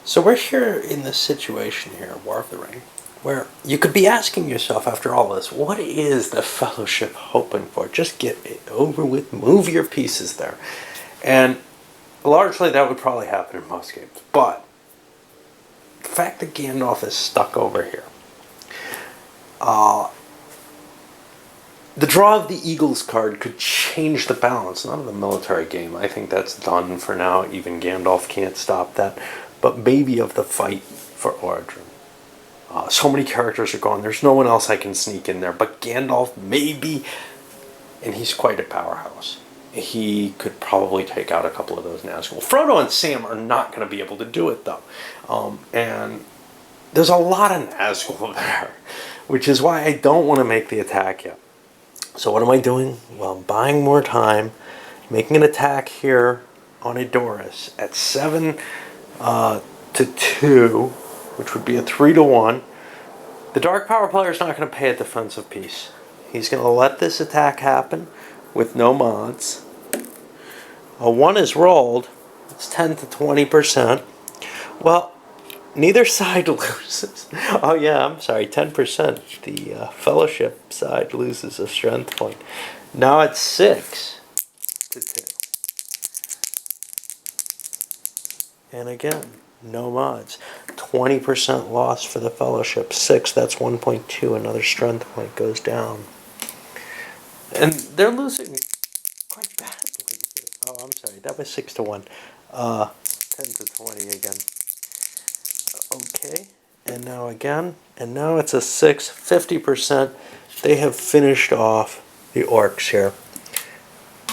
So we're here in this situation here, War of the Ring, where you could be asking yourself after all this, what is the Fellowship hoping for? Just get it over with, move your pieces there. And largely that would probably happen in most games. But the fact that Gandalf is stuck over here, the draw of the Eagles card could change the balance. Not of the military game. I think that's done for now. Even Gandalf can't stop that. But maybe of the fight for Orodruin. So many characters are gone. There's no one else I can sneak in there. But Gandalf, maybe. And he's quite a powerhouse. He could probably take out a couple of those Nazgul. Frodo and Sam are not going to be able to do it, though. And there's a lot of Nazgul there. Which is why I don't want to make the attack yet. So what am I doing? Well, I'm buying more time, making an attack here on Edoras at 7 to 2, which would be a 3 to 1. The Dark Power player is not going to pay a defensive piece. He's going to let this attack happen with no mods. A 1 is rolled. It's 10 to 20%. Well, neither side loses. Oh yeah, I'm sorry, 10%. The Fellowship side loses a strength point. Now it's 6 to 2. And again, no mods. 20% loss for the Fellowship. 6, that's 1.2. Another strength point goes down. And they're losing quite badly. Oh, I'm sorry, that was 6 to 1. 10 to 20 again. Okay, and now again, and now it's a 6, 50%. They have finished off the orcs here.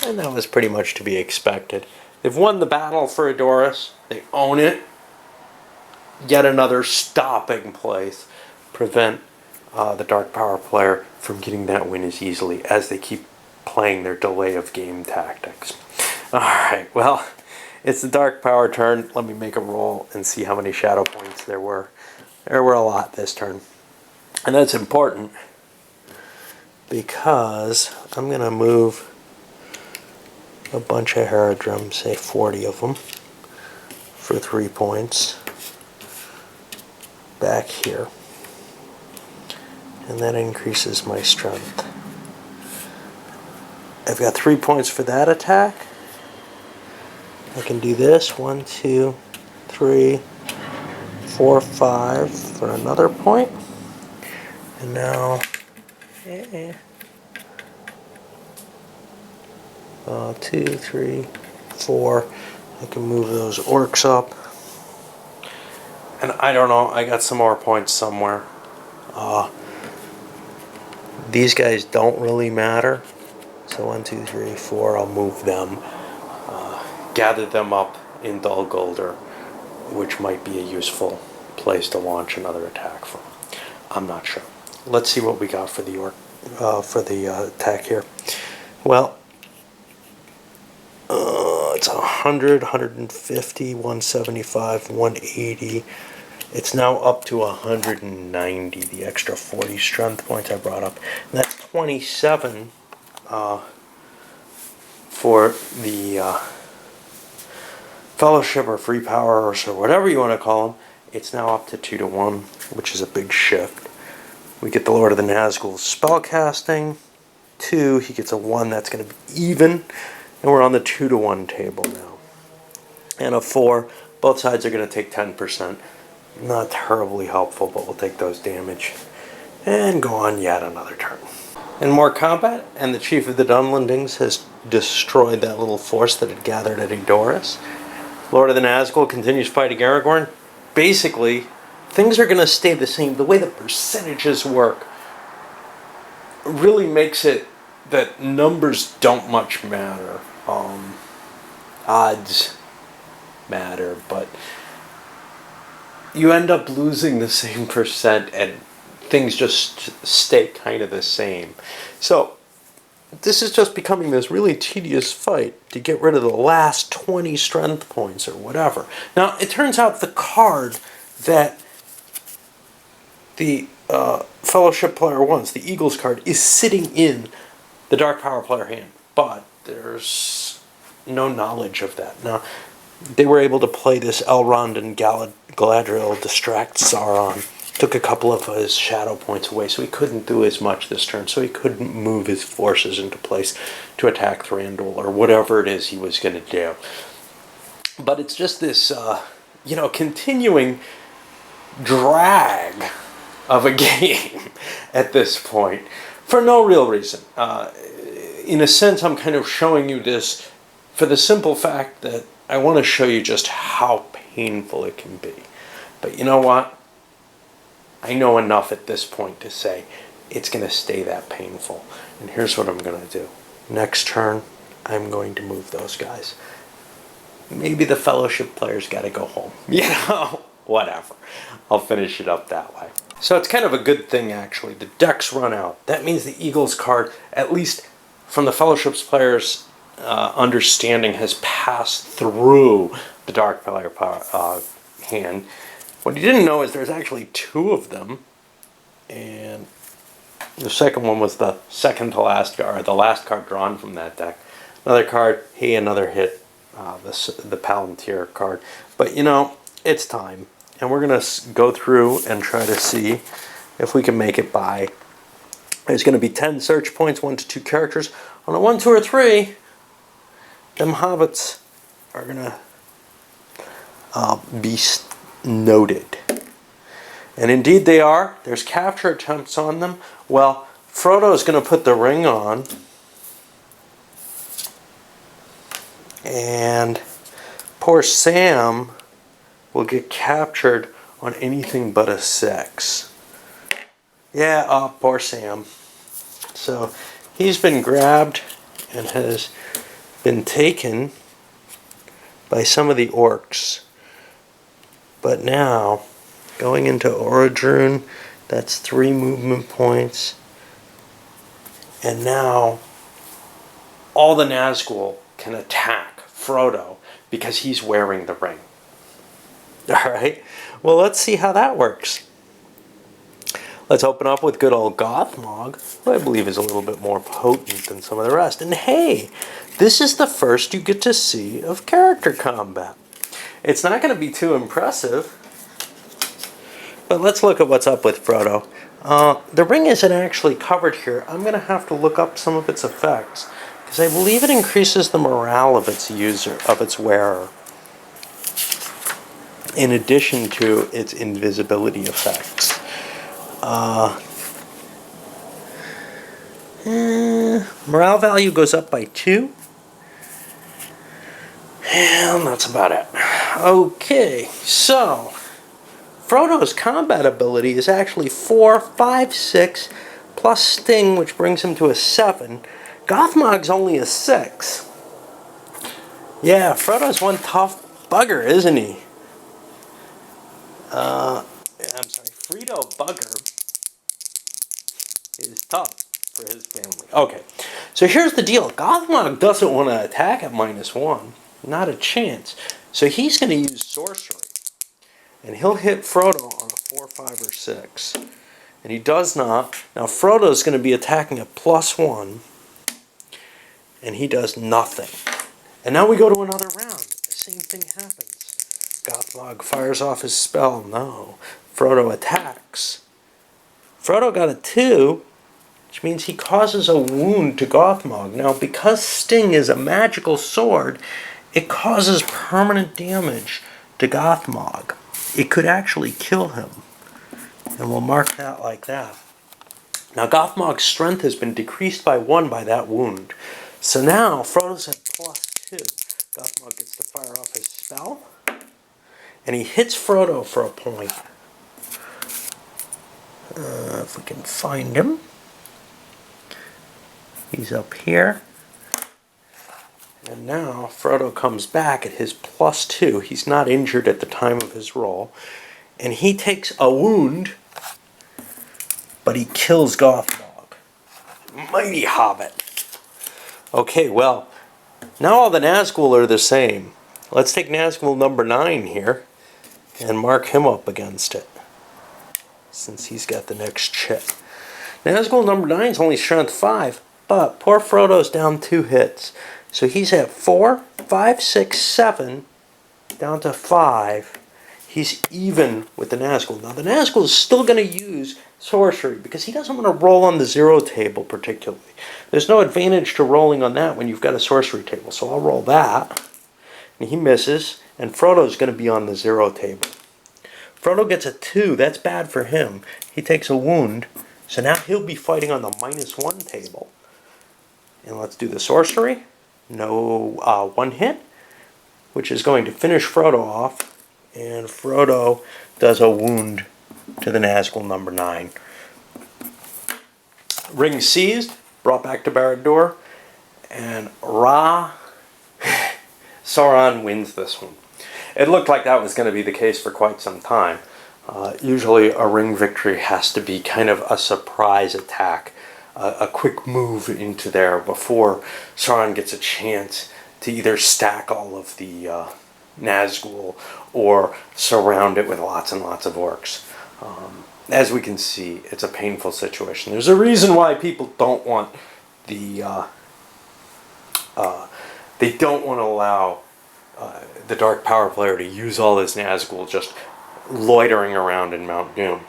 And that was pretty much to be expected. They've won the battle for Edoras. They own it. Yet another stopping place. Prevent the Dark Power player from getting that win as easily as they keep playing their delay of game tactics. Alright, well, it's the Dark Power turn. Let me make a roll and see how many shadow points there were. There were a lot this turn. And that's important because I'm going to move a bunch of Haradrim, say 40 of them, for 3 points back here. And that increases my strength. I've got 3 points for that attack. I can do this. 1, 2, 3, 4, 5 for another point. And now 2, 3, 4. I can move those orcs up. And I don't know, I got some more points somewhere. These guys don't really matter. So 1, 2, 3, 4, I'll move them. Gather them up in Dol Guldur, which might be a useful place to launch another attack from. I'm not sure. Let's see what we got for the attack here. Well, it's 100, 150, 175, 180. It's now up to 190. The extra 40 strength points I brought up. And that's 27 for the Fellowship or Free Powers or whatever you want to call them. It's now up to 2 to 1, which is a big shift. We get the Lord of the Nazgul spellcasting. 2, he gets a 1. That's going to be even. And we're on the 2 to 1 table now. And a 4. Both sides are going to take 10%. Not terribly helpful, but we'll take those damage. And go on yet another turn. And more combat, and the Chief of the Dunlendings has destroyed that little force that had gathered at Edoras. Lord of the Nazgul continues fighting Aragorn. Basically, things are going to stay the same. The way the percentages work really makes it that numbers don't much matter. Odds matter, but you end up losing the same percent and things just stay kind of the same. So this is just becoming this really tedious fight to get rid of the last 20 strength points or whatever. Now, it turns out the card that the Fellowship player wants, the Eagles card, is sitting in the Dark Power player hand. But there's no knowledge of that. Now, they were able to play this Elrond and Galadriel distracts Sauron. Took a couple of his shadow points away, so he couldn't do as much this turn, so he couldn't move his forces into place to attack Thranduil, or whatever it is he was going to do. But it's just this, continuing drag of a game at this point, for no real reason. In a sense, I'm kind of showing you this for the simple fact that I want to show you just how painful it can be. But you know what? I know enough at this point to say it's going to stay that painful. And here's what I'm going to do. Next turn, I'm going to move those guys. Maybe the Fellowship players got to go home. Whatever. I'll finish it up that way. So it's kind of a good thing, actually. The decks run out. That means the Eagles card, at least from the Fellowship's players' understanding, has passed through the Darkfire hand. What you didn't know is there's actually two of them, and the second one was the second to last card, or the last card drawn from that deck. Another card, another hit, the Palantir card. But it's time, and we're gonna go through and try to see if we can make it by. There's gonna be 10 search points, 1 to 2 characters. On a 1, 2, or 3, them hobbits are gonna be noted. And indeed they are. There's capture attempts on them. Well, Frodo is going to put the ring on. And poor Sam will get captured on anything but a 6. Yeah, poor Sam. So he's been grabbed and has been taken by some of the orcs. But now, going into Orodruin, that's 3 movement points. And now, all the Nazgul can attack Frodo because he's wearing the ring. Alright, well, let's see how that works. Let's open up with good old Gothmog, who I believe is a little bit more potent than some of the rest. And hey, this is the first you get to see of character combat. It's not going to be too impressive, but let's look at what's up with Frodo. The ring isn't actually covered here. I'm going to have to look up some of its effects, because I believe it increases the morale of its user, of its wearer, in addition to its invisibility effects. Morale value goes up by 2. And that's about it. Okay, so Frodo's combat ability is actually 4, 5, 6, plus Sting, which brings him to a 7. Gothmog's only a 6. Yeah, Frodo's one tough bugger, isn't he? Fredo Bugger is tough for his family. Okay, so here's the deal. Gothmog doesn't want to attack at -1. Not a chance. So he's going to use sorcery. And he'll hit Frodo on a 4, 5, or 6. And he does not. Now Frodo's going to be attacking at +1. And he does nothing. And now we go to another round. The same thing happens. Gothmog fires off his spell. No. Frodo attacks. Frodo got a 2, which means he causes a wound to Gothmog. Now, because Sting is a magical sword, it causes permanent damage to Gothmog. It could actually kill him. And we'll mark that like that. Now, Gothmog's strength has been decreased by 1 by that wound. So now, Frodo's at +2. Gothmog gets to fire off his spell. And he hits Frodo for a point. If we can find him. He's up here. And now Frodo comes back at his +2. He's not injured at the time of his roll. And he takes a wound, but he kills Gothmog. Mighty Hobbit. Okay, well, now all the Nazgul are the same. Let's take Nazgul number 9 here and mark him up against it, since he's got the next chip. Nazgul number 9 is only strength 5, but poor Frodo's down 2 hits. So he's at 4, 5, 6, 7, down to 5. he's even with the Nazgul. Now the Nazgul is still going to use sorcery because he doesn't want to roll on the 0 table particularly. There's no advantage to rolling on that when you've got a sorcery table. So I'll roll that. And he misses. And Frodo's going to be on the 0 table. Frodo gets a 2. That's bad for him. He takes a wound. So now he'll be fighting on the -1 table. And let's do the sorcery. No 1 hit, which is going to finish Frodo off. And Frodo does a wound to the Nazgul number 9. Ring seized, brought back to Barad-dûr, and Sauron wins this one. It looked like that was going to be the case for quite some time. Usually a ring victory has to be kind of a surprise attack, a quick move into there before Sauron gets a chance to either stack all of the Nazgul or surround it with lots and lots of orcs. As we can see, it's a painful situation. There's a reason why people don't want the they don't want to allow the Dark Power player to use all his Nazgul just loitering around in Mount Doom.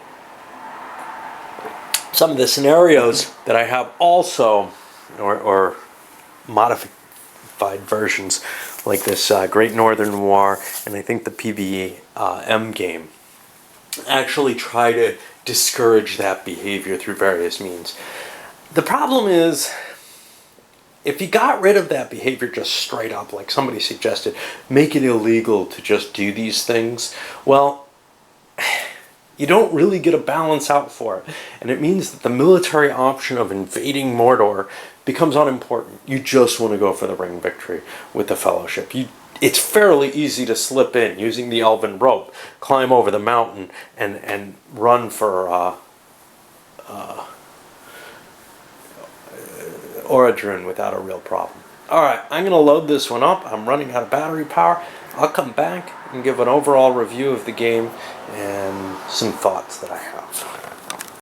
Some of the scenarios that I have also, or modified versions, like this Great Northern War, and I think the PBM game, actually try to discourage that behavior through various means. The problem is, if you got rid of that behavior just straight up, like somebody suggested, make it illegal to just do these things, well, you don't really get a balance out for it. And it means that the military option of invading Mordor becomes unimportant. You just want to go for the ring victory with the Fellowship. It's fairly easy to slip in using the elven rope, climb over the mountain, and run for Orodruin without a real problem. Alright, I'm going to load this one up. I'm running out of battery power. I'll come back and give an overall review of the game and some thoughts that I have.